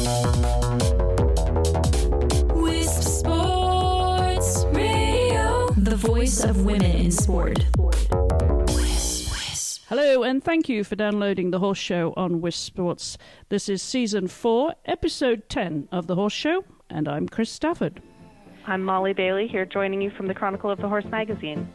Wisp Sports Radio, the voice of women in sport. Hello, and thank you for downloading The Horse Show on Wisp Sports. This is Season 4, Episode 10 of The Horse Show, and I'm Chris Stafford. I'm Mollie Bailey, here joining you from the Chronicle of the Horse magazine.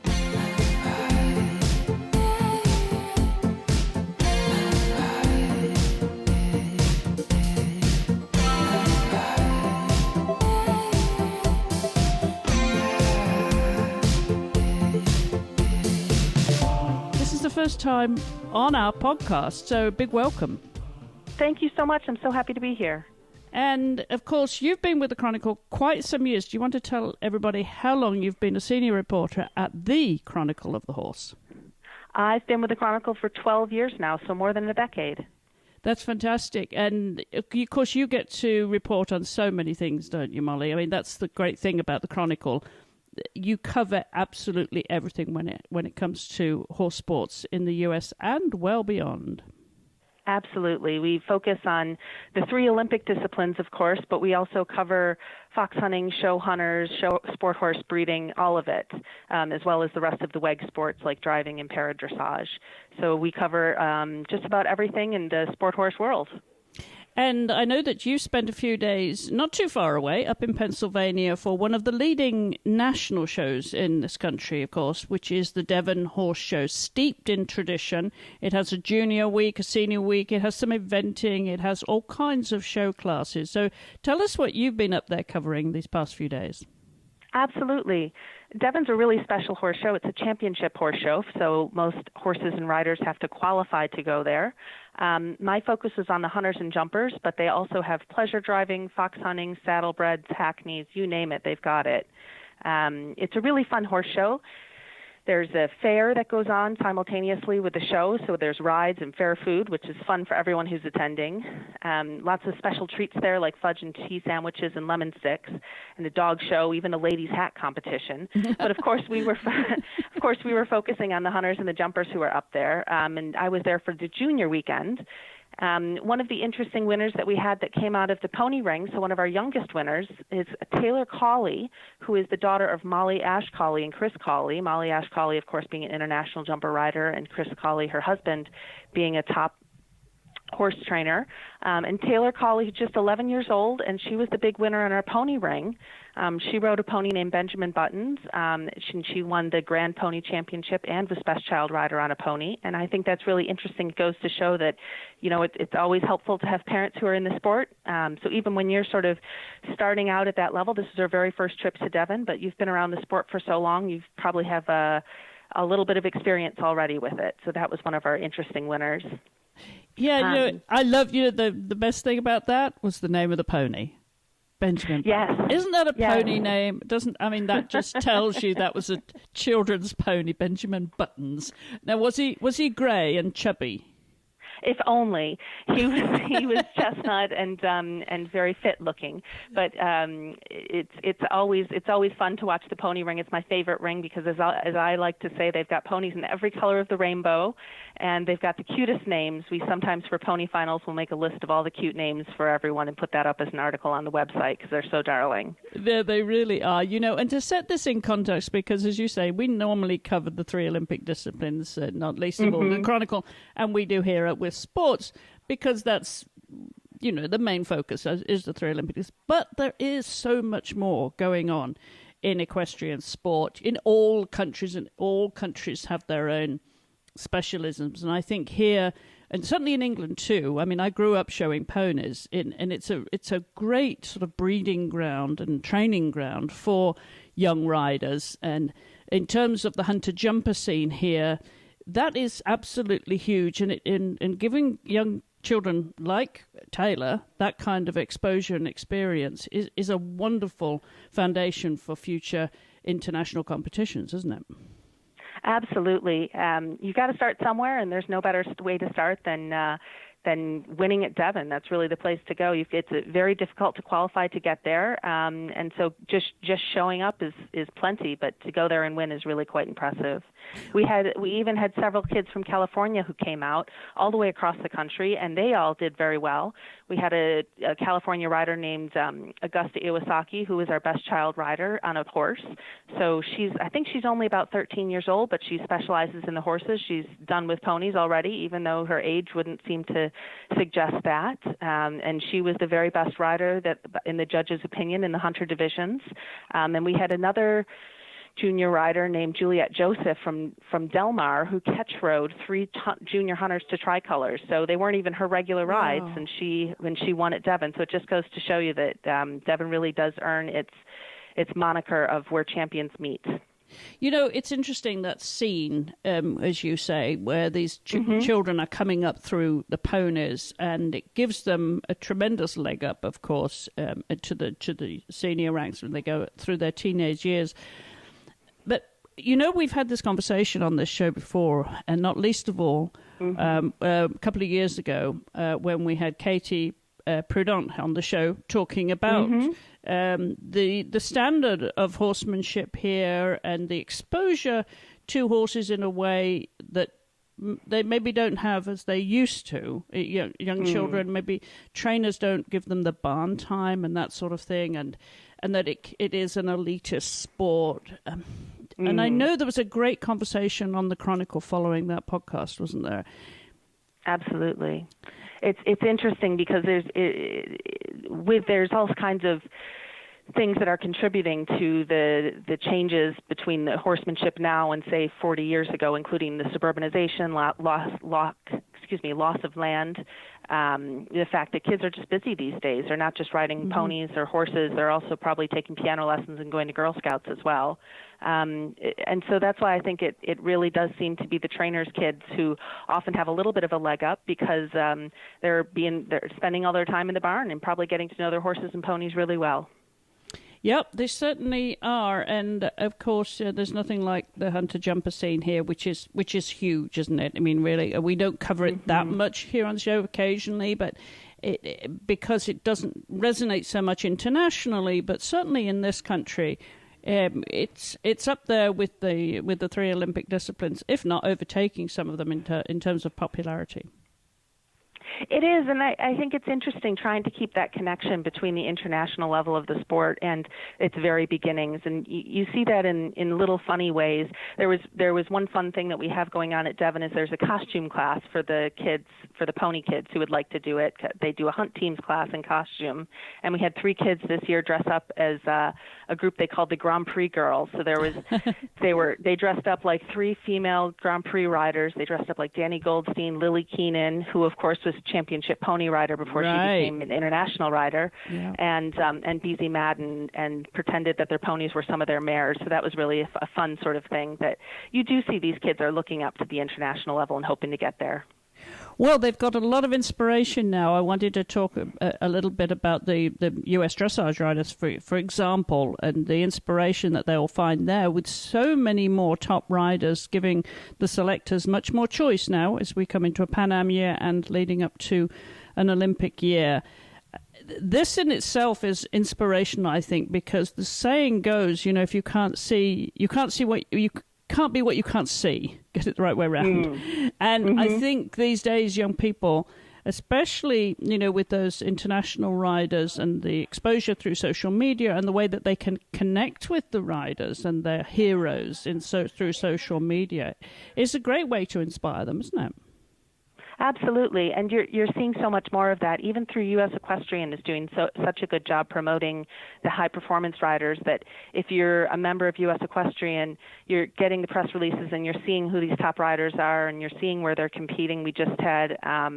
First time on our podcast, so big welcome. Thank you so much. I'm so happy to be here. And of course, you've been with the Chronicle quite some years. Do you want to tell everybody how long you've been a senior reporter at the Chronicle of the Horse? I've been with the Chronicle for 12 years now, so more than a decade. That's fantastic. And of course, you get to report on so many things, don't you, Mollie? I mean, that's the great thing about the Chronicle. You cover absolutely everything when it comes to horse sports in the US and well beyond. Absolutely. We focus on the 3 Olympic disciplines, of course, but we also cover fox hunting, show hunters, show sport horse breeding, all of it, as well as the rest of the WEG sports like driving and paradressage. So we cover just about everything in the sport horse world. And I know that you spent a few days not too far away up in Pennsylvania for one of the leading national shows in this country, of course, which is the Devon Horse Show, steeped in tradition. It has a junior week, a senior week. It has some eventing. It has all kinds of show classes. So tell us what you've been up there covering these past few days. Absolutely. Devon's a really special horse show. It's a championship horse show, so most horses and riders have to qualify to go there. My focus is on the hunters and jumpers, but they also have pleasure driving, fox hunting, saddlebreds, hackneys, you name it, they've got it. It's a really fun horse show. There's a fair that goes on simultaneously with the show, so there's rides and fair food, which is fun for everyone who's attending. Lots of special treats there, like fudge and tea sandwiches and lemon sticks, and a dog show, even a ladies' hat competition. But of course, we were focusing on the hunters and the jumpers who were up there, and I was there for the junior weekend. One of the interesting winners that we had that came out of the pony ring, so one of our youngest winners, is Taylor Colley, who is the daughter of Mollie Ash Colley and Chris Colley. Mollie Ash Colley, of course, being an international jumper rider, and Chris Colley, her husband, being a top horse trainer. And Taylor Colley, who's just 11 years old, and she was the big winner in our pony ring. She rode a pony named Benjamin Buttons. She won the Grand Pony Championship and was Best Child Rider on a pony. And I think that's really interesting. It goes to show that, you know, it's always helpful to have parents who are in the sport. So even when you're sort of starting out at that level, this is our very first trip to Devon, but you've been around the sport for so long, you probably have a little bit of experience already with it. So that was one of our interesting winners. Yeah, you know, I love, you know, the best thing about that was the name of the pony. Benjamin. Yes. Isn't that a pony name? That just tells you that was a children's pony, Benjamin Buttons. Now, was he grey and chubby? If only. He was chestnut and very fit looking. But it's always fun to watch the pony ring. It's my favorite ring because as I like to say, they've got ponies in every color of the rainbow, and they've got the cutest names. We sometimes for pony finals will make a list of all the cute names for everyone and put that up as an article on the website because they're so darling. They really are. You know, and to set this in context, because as you say, we normally cover the 3 Olympic disciplines, not least of all the Chronicle, and we do here at With Sports because that's, you know, the main focus is the 3 Olympics. But there is so much more going on in equestrian sport in all countries, and all countries have their own specialisms. And I think here, and certainly in England too, I mean, I grew up showing ponies, and it's a great sort of breeding ground and training ground for young riders. And in terms of the hunter-jumper scene here, that is absolutely huge, and in giving young children like Taylor that kind of exposure and experience is a wonderful foundation for future international competitions, isn't it? Absolutely. You've got to start somewhere, and there's no better way to start than then winning at Devon, that's really the place to go. It's very difficult to qualify to get there, and so just showing up is plenty, but to go there and win is really quite impressive. We even had several kids from California who came out all the way across the country, and they all did very well. We had a California rider named Augusta Iwasaki, who was our best child rider on a horse. So I think she's only about 13 years old, but she specializes in the horses. She's done with ponies already, even though her age wouldn't seem to suggest that. And she was the very best rider that, in the judges' opinion, in the hunter divisions. And we had another junior rider named Juliette Joseph from Del Mar, who catch rode 3 junior hunters to tricolors. So they weren't even her regular rides, and when she won at Devon. So it just goes to show you that Devon really does earn its moniker of where champions meet. You know, it's interesting, that scene, as you say, where these children are coming up through the ponies, and it gives them a tremendous leg up, of course, to the senior ranks when they go through their teenage years. But, you know, we've had this conversation on this show before, and not least of all, a couple of years ago, when we had Katie Prudent on the show talking about the standard of horsemanship here and the exposure to horses in a way that they maybe don't have as they used to. Young children, maybe trainers don't give them the barn time and that sort of thing, and that it is an elitist sport. And I know there was a great conversation on the Chronicle following that podcast, wasn't there? Absolutely. It's interesting because there's all kinds of things that are contributing to the changes between the horsemanship now and, say, 40 years ago, including the suburbanization, loss of land, the fact that kids are just busy these days. They're not just riding ponies or horses. They're also probably taking piano lessons and going to Girl Scouts as well. And so that's why I think it really does seem to be the trainers' kids who often have a little bit of a leg up because they're spending all their time in the barn and probably getting to know their horses and ponies really well. Yep, they certainly are, and of course, there's nothing like the hunter-jumper scene here, which is huge, isn't it? I mean, really, we don't cover it that much here on the show occasionally, but because it doesn't resonate so much internationally, but certainly in this country, it's up there with the 3 Olympic disciplines, if not overtaking some of them in terms of popularity. It is, and I think it's interesting trying to keep that connection between the international level of the sport and its very beginnings. And you see that in little funny ways. There was one fun thing that we have going on at Devon is there's a costume class for the kids, for the pony kids who would like to do it. They do a hunt teams class in costume, and we had 3 kids this year dress up as a group they called the Grand Prix Girls. So they dressed up like 3 female Grand Prix riders. They dressed up like Danny Goldstein, Lily Keenan, who of course was championship pony rider before she became an international rider, and Beezie Madden, and pretended that their ponies were some of their mares. So that was really a fun sort of thing that you do see these kids are looking up to the international level and hoping to get there. Well, they've got a lot of inspiration now. I wanted to talk a little bit about the U.S. dressage riders, for example, and the inspiration that they'll find there with so many more top riders, giving the selectors much more choice now as we come into a Pan Am year and leading up to an Olympic year. This in itself is inspirational, I think, because the saying goes, if you can't see what you can't be what you can't see. Get it the right way around. And I think these days young people, especially, with those international riders and the exposure through social media and the way that they can connect with the riders and their heroes through social media, is a great way to inspire them, isn't it? Absolutely, and you're seeing so much more of that. Even through U.S. Equestrian is doing such a good job promoting the high performance riders that if you're a member of U.S. Equestrian, you're getting the press releases and you're seeing who these top riders are and you're seeing where they're competing. We just had a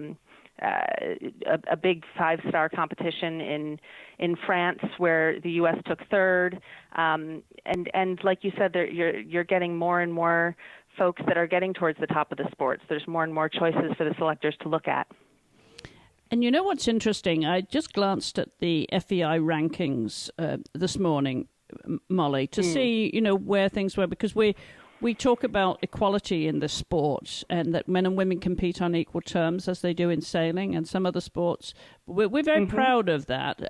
big 5-star competition in France where the U.S. took 3rd, and like you said, you're getting more and more folks that are getting towards the top of the sports. There's more and more choices for the selectors to look at. And you know what's interesting? I just glanced at the FEI rankings this morning, Mollie, to see, where things were, because we we talk about equality in the sport and that men and women compete on equal terms as they do in sailing and some other sports. We're very proud of that.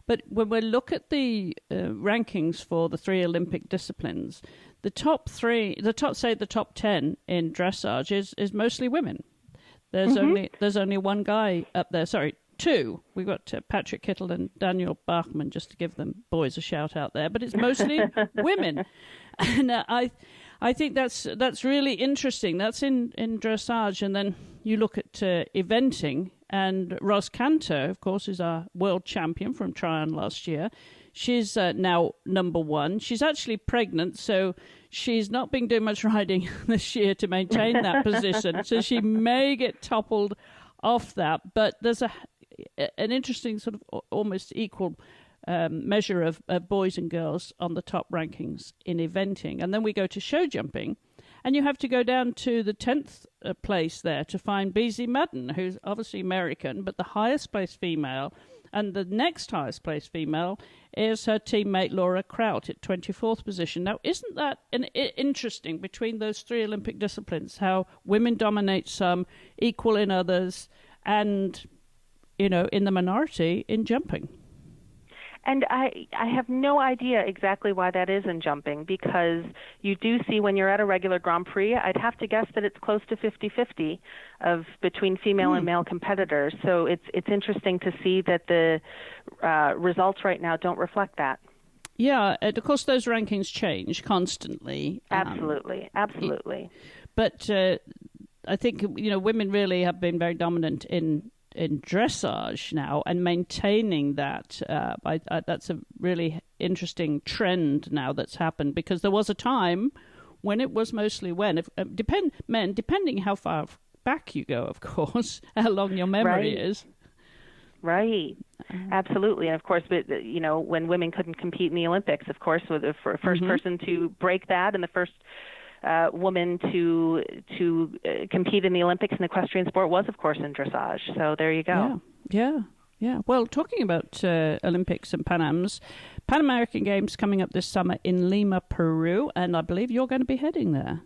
But when we look at the rankings for the 3 Olympic disciplines, the top 10 in dressage is mostly women. There's only one guy up there. Sorry, 2. We've got Patrick Kittle and Daniel Bachman, just to give them boys a shout out there. But it's mostly women, and I think that's really interesting. That's in dressage, and then you look at eventing, and Ros Cantor, of course, is our world champion from Tryon last year. She's now number 1. She's actually pregnant, so she's not been doing much riding this year to maintain that position. So she may get toppled off that. But there's an interesting sort of almost equal measure of boys and girls on the top rankings in eventing. And then we go to show jumping, and you have to go down to the 10th place there to find Beezie Madden, who's obviously American, but the highest placed female. And the next highest placed female is her teammate Laura Kraut at 24th position. Now, isn't that interesting between those 3 Olympic disciplines, how women dominate some, equal in others, and, in the minority in jumping? And I have no idea exactly why that is in jumping, because you do see when you're at a regular Grand Prix, I'd have to guess that it's close to 50-50 between female and male competitors. So it's interesting to see that the results right now don't reflect that. Yeah, and of course those rankings change constantly. Absolutely. But I think women really have been very dominant in dressage now, and maintaining that. That's a really interesting trend now that's happened, because there was a time when it was mostly depending how far back you go, of course, how long your memory is. Right. Absolutely. And of course, when women couldn't compete in the Olympics, of course, the first person to break that and the first woman to compete in the Olympics in equestrian sport was, of course, in dressage. So there you go. Yeah. Well, talking about Olympics and Pan Ams, Pan American Games coming up this summer in Lima, Peru, and I believe you're going to be heading there.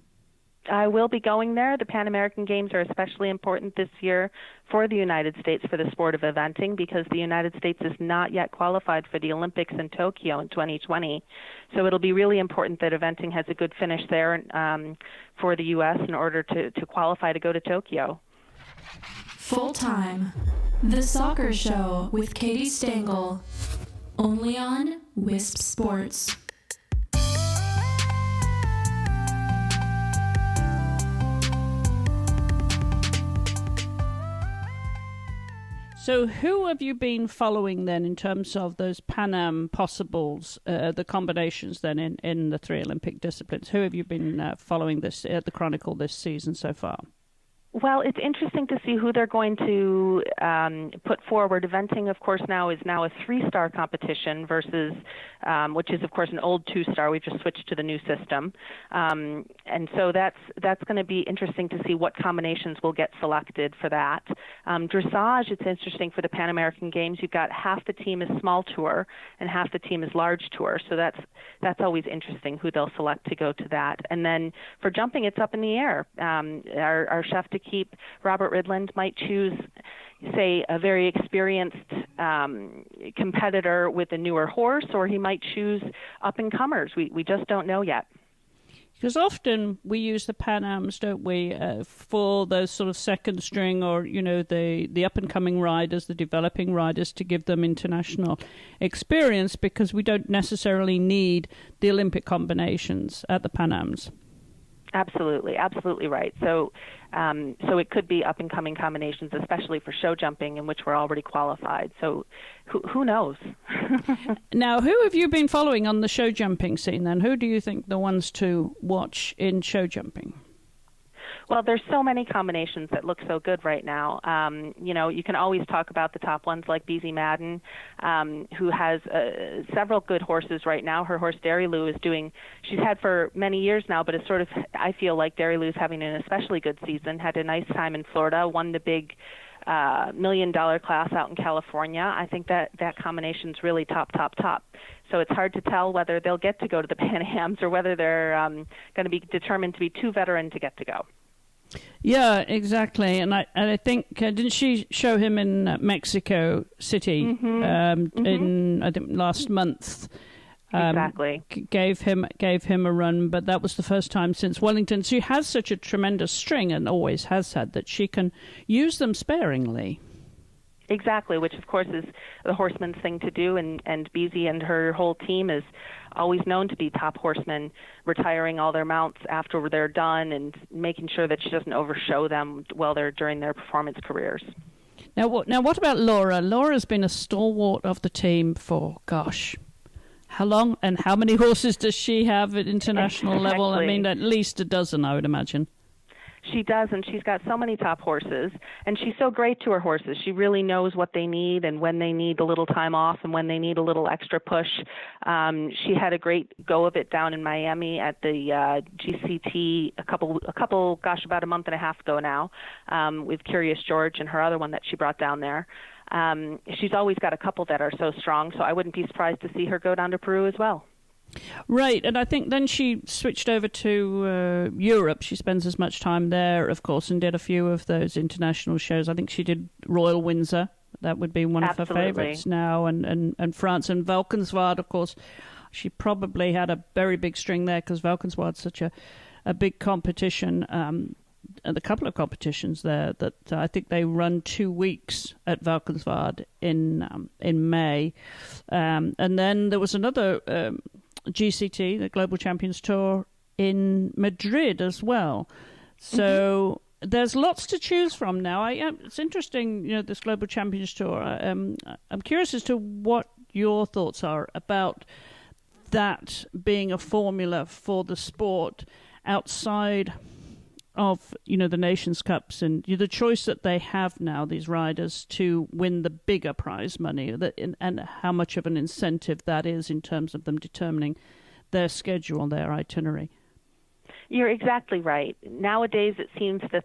I will be going there. The Pan American Games are especially important this year for the United States for the sport of eventing, because the United States is not yet qualified for the Olympics in Tokyo in 2020. So it'll be really important that eventing has a good finish there for the U.S. in order to qualify to go to Tokyo. Full Time, The Soccer Show with Katie Stengel, only on Wisp Sports. So who have you been following then in terms of those Pan Am possibles, the combinations then in the 3 Olympic disciplines? Who have you been following this at the Chronicle this season so far? Well, it's interesting to see who they're going to put forward. Eventing, of course, now a 3-star competition versus, which is, of course, an old 2-star. We've just switched to the new system. And so that's going to be interesting to see what combinations will get selected for that. Dressage, it's interesting for the Pan American Games. You've got half the team is small tour and half the team is large tour. So that's always interesting who they'll select to go to that. And then for jumping, it's up in the air. Our chef to keep, Robert Ridland, might choose, say, a very experienced competitor with a newer horse, or he might choose up-and-comers. We just don't know yet. Because often we use the Pan Ams, don't we, for those sort of second string or, the up-and-coming riders, the developing riders, to give them international experience, because we don't necessarily need the Olympic combinations at the Pan Ams. Absolutely right. So it could be up-and-coming combinations, especially for show jumping, in which we're already qualified. So who knows? Now, who have you been following on the show jumping scene then? Who do you think the ones to watch in show jumping? Well, there's so many combinations that look so good right now. You can always talk about the top ones like Beezie Madden, who has several good horses right now. Her horse Dairy Lou she's had for many years now, but it's sort of, I feel like Dairy Lou's having an especially good season. Had a nice time in Florida, won the big $1 million class out in California. I think that combination's really top. So it's hard to tell whether they'll get to go to the Pan Ams or whether they're going to be determined to be too veteran to get to go. Yeah, exactly. And I think didn't she show him in Mexico City in I think last month? Exactly. Gave him a run, but that was the first time since Wellington. She has such a tremendous string, and always has had, that she can use them sparingly. Exactly, which of course is the horseman's thing to do, and Beezie and her whole team is always known to be top horsemen, retiring all their mounts after they're done and making sure that she doesn't overshow them while they're during their performance careers. Now what about Laura? Laura's been a stalwart of the team for, gosh, how long, and how many horses does she have at international level? I mean, at least a dozen, I would imagine. She does, and she's got so many top horses, and she's so great to her horses. She really knows what they need and when they need a little time off and when they need a little extra push. She had a great go of it down in Miami at the GCT about a month and a half ago now, with Curious George and her other one that she brought down there. She's always got a couple that are so strong, so I wouldn't be surprised to see her go down to Peru as well. Right, and I think then she switched over to Europe. She spends as much time there, of course, and did a few of those international shows. I think she did Royal Windsor. That would be one of her favourites now, and France and Valkenswaard, of course. She probably had a very big string there because Valkenswaard's such a big competition. And a couple of competitions there that I think they run 2 weeks at Valkenswaard in May. And then there was another GCT, the Global Champions Tour, in Madrid as well. So there's lots to choose from now. It's interesting, this Global Champions Tour. I'm curious as to what your thoughts are about that being a formula for the sport outside of the Nations Cups and the choice that they have now, these riders, to win the bigger prize money, and how much of an incentive that is in terms of them determining their schedule, their itinerary. You're exactly right. Nowadays, it seems that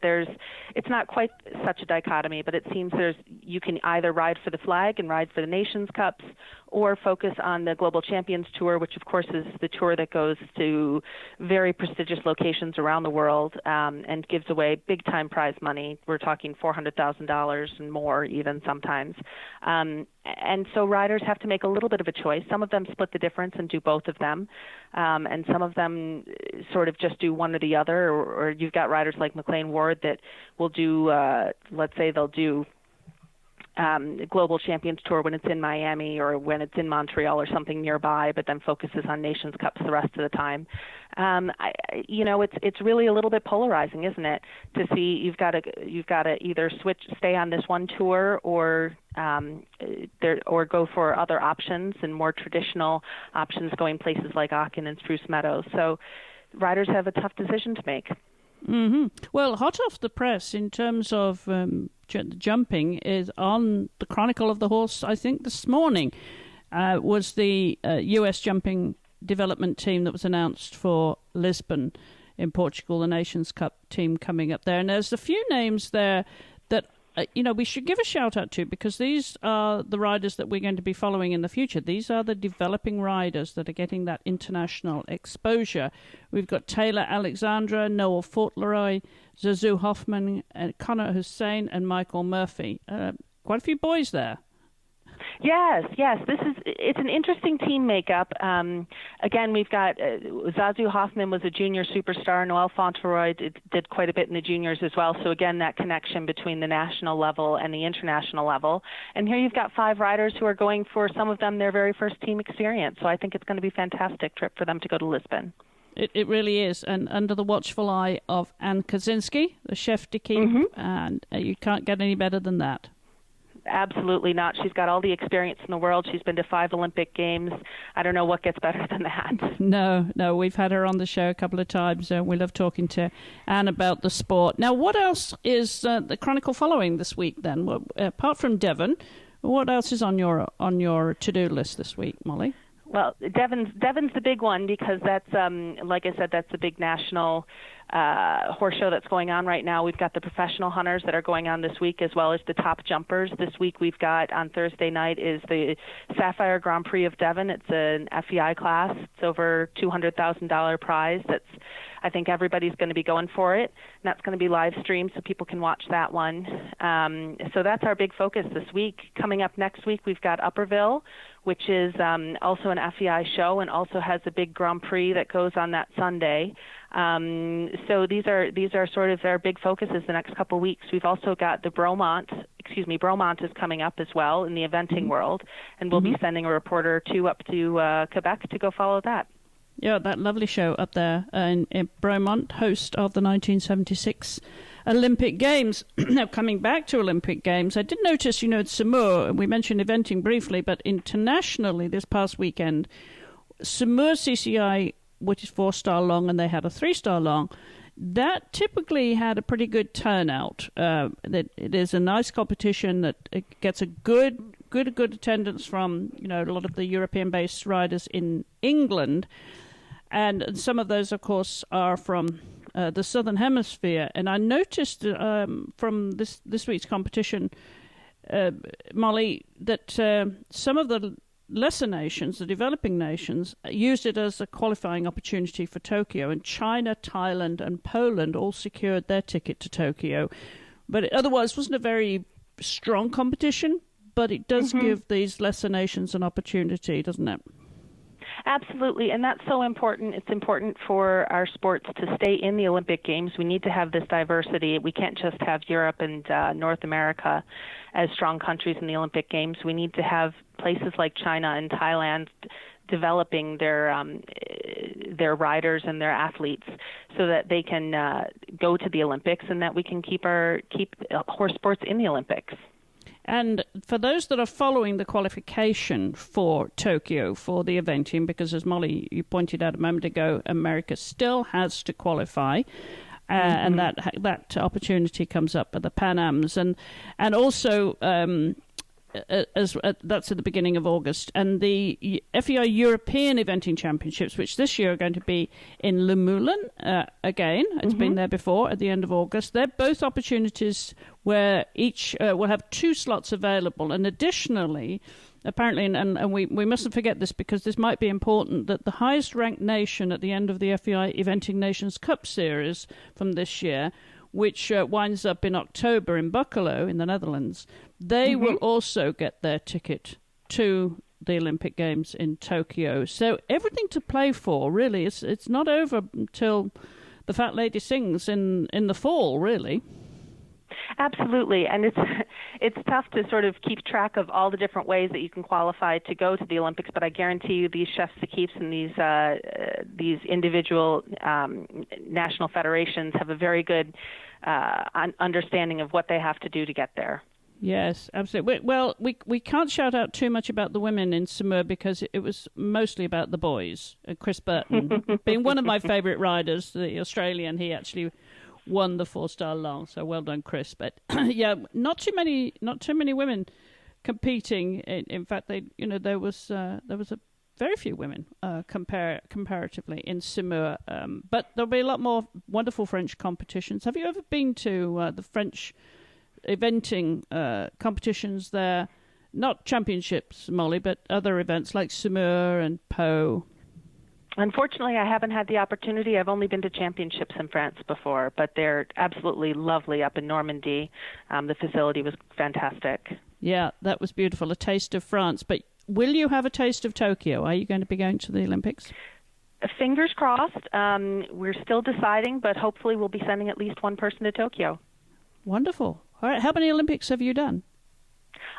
it's not quite such a dichotomy, but it seems you can either ride for the flag and ride for the Nations Cups, or focus on the Global Champions Tour, which of course is the tour that goes to very prestigious locations around the world, and gives away big-time prize money. We're talking $400,000 and more even sometimes. And so riders have to make a little bit of a choice. Some of them split the difference and do both of them, and some of them sort of just do one or the other, or you've got riders like McLean Ward that will do, let's say they'll do Global Champions Tour when it's in Miami or when it's in Montreal or something nearby, but then focuses on Nations Cups the rest of the time. It's really a little bit polarizing, isn't it? To see you've got to either stay on this one tour, or go for other options and more traditional options, going places like Aachen and Spruce Meadows. So riders have a tough decision to make. Mm-hmm. Well, hot off the press in terms of jumping is on the Chronicle of the Horse, I think this morning, was the US jumping development team that was announced for Lisbon in Portugal, the Nations Cup team coming up there. And there's a few names there that we should give a shout out to, because these are the riders that we're going to be following in the future. These are the developing riders that are getting that international exposure. We've got Taylor Alexandra, Noel Fauntleroy, Zazu Hoffman, Connor Hussein, and Michael Murphy. Quite a few boys there. Yes. It's an interesting team makeup. Again, we've got Zazu Hoffman was a junior superstar. Noel Fauntleroy did quite a bit in the juniors as well. So again, that connection between the national level and the international level. And here you've got 5 riders who are going for, some of them, their very first team experience. So I think it's going to be a fantastic trip for them to go to Lisbon. It really is, and under the watchful eye of Anne Kaczynski, the chef d'équipe, and you can't get any better than that. Absolutely not. She's got all the experience in the world. She's been to 5 Olympic Games. I don't know what gets better than that. No, we've had her on the show a couple of times. We love talking to Anne about the sport. Now, what else is the Chronicle following this week then? Well, apart from Devon, what else is on your to-do list this week, Mollie? Well, Devon's the big one, because that's, like I said, that's the big national horse show that's going on right now. We've got the professional hunters that are going on this week, as well as the top jumpers. This week we've got, on Thursday night, is the Sapphire Grand Prix of Devon. It's an FEI class. It's over $200,000 prize. I think everybody's going to be going for it, and that's going to be live streamed so people can watch that one. So that's our big focus this week. Coming up next week, we've got Upperville, which is also an FEI show and also has a big Grand Prix that goes on that Sunday. So these are sort of our big focuses the next couple of weeks. We've also got the Bromont is coming up as well in the eventing world, and we'll be sending a reporter up to Quebec to go follow that. Yeah, that lovely show up there in Bromont, host of the 1976 Olympic Games. Now, coming back to Olympic Games, I did notice, at Samoa, we mentioned eventing briefly, but internationally this past weekend, Samoa CCI, which is 4-star long, and they had a 3-star long, that typically had a pretty good turnout. That it is a nice competition that it gets a good attendance from, a lot of the European-based riders in England. And some of those, of course, are from the Southern Hemisphere. And I noticed from this week's competition, Mollie, that some of the lesser nations, the developing nations, used it as a qualifying opportunity for Tokyo. And China, Thailand, and Poland all secured their ticket to Tokyo. But it otherwise wasn't a very strong competition, but it does give these lesser nations an opportunity, doesn't it? Absolutely, and that's so important. It's important for our sports to stay in the Olympic Games. We need to have this diversity. We can't just have Europe and North America as strong countries in the Olympic Games. We need to have places like China and Thailand developing their riders and their athletes so that they can go to the Olympics, and that we can keep horse sports in the Olympics. And for those that are following the qualification for Tokyo, for the eventing, because as Mollie, you pointed out a moment ago, America still has to qualify, and that opportunity comes up at the Pan Ams, and also that's at the beginning of August, and the FEI European Eventing Championships, which this year are going to be in Le Moulin again. It's been there before at the end of August. They're both opportunities where each will have 2 slots available, and additionally, apparently, and we mustn't forget this because this might be important, that the highest ranked nation at the end of the FEI Eventing Nations Cup Series from this year, which winds up in October in Buccalo in the Netherlands, they will also get their ticket to the Olympic Games in Tokyo. So everything to play for, really. It's not over until the Fat Lady sings in the fall, really. Absolutely, and it's tough to sort of keep track of all the different ways that you can qualify to go to the Olympics. But I guarantee you, these chefs d'équipe and these individual national federations have a very good understanding of what they have to do to get there. Yes, absolutely. Well, we can't shout out too much about the women in Samoa because it was mostly about the boys. Chris Burton, being one of my favourite riders, the Australian, he actually won the 4-star long. So well done, Chris. But yeah, not too many women competing. In fact, there was a very few women comparatively in Samoa. But there'll be a lot more wonderful French competitions. Have you ever been to the French eventing competitions there? Not championships, Mollie, but other events like Samoa and Pau. Unfortunately, I haven't had the opportunity. I've only been to championships in France before, but they're absolutely lovely up in Normandy. The facility was fantastic. Yeah, that was beautiful. A taste of France. But will you have a taste of Tokyo? Are you going to be going to the Olympics? Fingers crossed. We're still deciding, but hopefully we'll be sending at least one person to Tokyo. Wonderful. All right. How many Olympics have you done?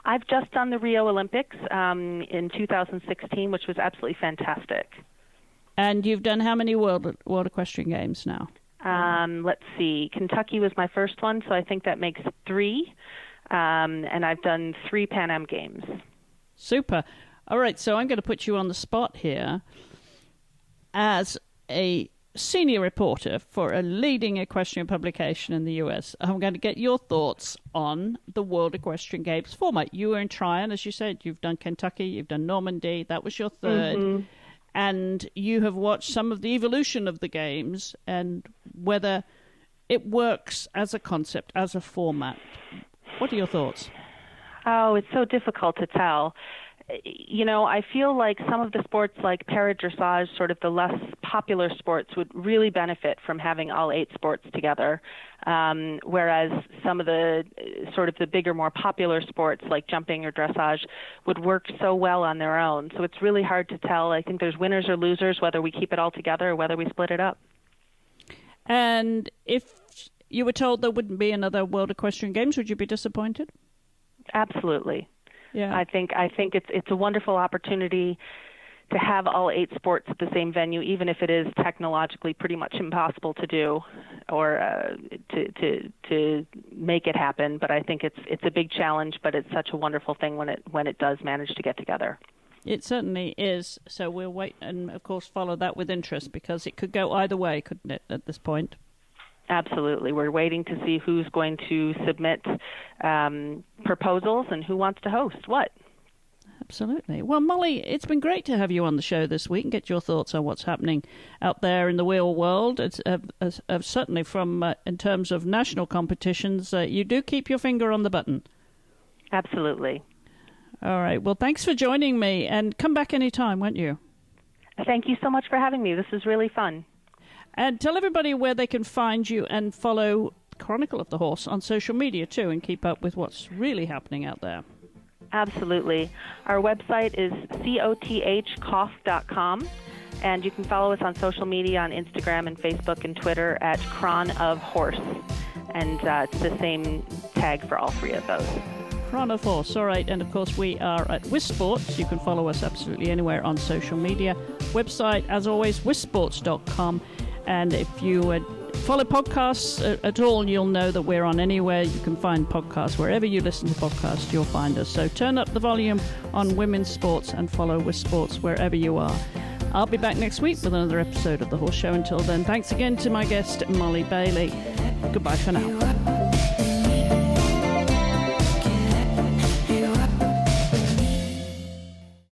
I've just done the Rio Olympics in 2016, which was absolutely fantastic. And you've done how many World Equestrian Games now? Let's see. Kentucky was my first one, so I think that makes 3. And I've done 3 Pan Am Games. Super. All right, so I'm going to put you on the spot here as a senior reporter for a leading equestrian publication in the US. I'm going to get your thoughts on the World Equestrian Games format. You were in Tryon, as you said. You've done Kentucky, you've done Normandy. That was your third. and you have watched some of the evolution of the games and whether it works as a concept, as a format. What are your thoughts? Oh, it's so difficult to tell. You know, I feel like some of the sports like para-dressage, sort of the less popular sports, would really benefit from having all 8 sports together, whereas some of the sort of the bigger, more popular sports like jumping or dressage would work so well on their own. So it's really hard to tell. I think there's winners or losers, whether we keep it all together or whether we split it up. And if you were told there wouldn't be another World Equestrian Games, would you be disappointed? Absolutely. Yeah. I think it's a wonderful opportunity to have all 8 sports at the same venue, even if it is technologically pretty much impossible to do or to make it happen. But I think it's a big challenge, but it's such a wonderful thing when it does manage to get together. It certainly is. So we'll wait and, of course, follow that with interest because it could go either way, couldn't it, at this point? Absolutely. We're waiting to see who's going to submit proposals and who wants to host what. Absolutely. Well, Mollie, it's been great to have you on the show this week and get your thoughts on what's happening out there in the wheel world. It's certainly from in terms of national competitions, you do keep your finger on the button. Absolutely. All right. Well, thanks for joining me, and come back anytime, won't you? Thank you so much for having me. This is really fun. And tell everybody where they can find you and follow Chronicle of the Horse on social media, too, and keep up with what's really happening out there. Absolutely. Our website is cothcough.com, and you can follow us on social media on Instagram and Facebook and Twitter at Chron of Horse. And it's the same tag for all 3 of those. Chron of Horse, all right. And, of course, we are at Wissports. You can follow us absolutely anywhere on social media. Website, as always, wissports.com. And if you follow podcasts at all, you'll know that we're on anywhere. You can find podcasts. Wherever you listen to podcasts, you'll find us. So turn up the volume on women's sports and follow Wissports wherever you are. I'll be back next week with another episode of The Horse Show. Until then, thanks again to my guest, Mollie Bailey. Goodbye for now.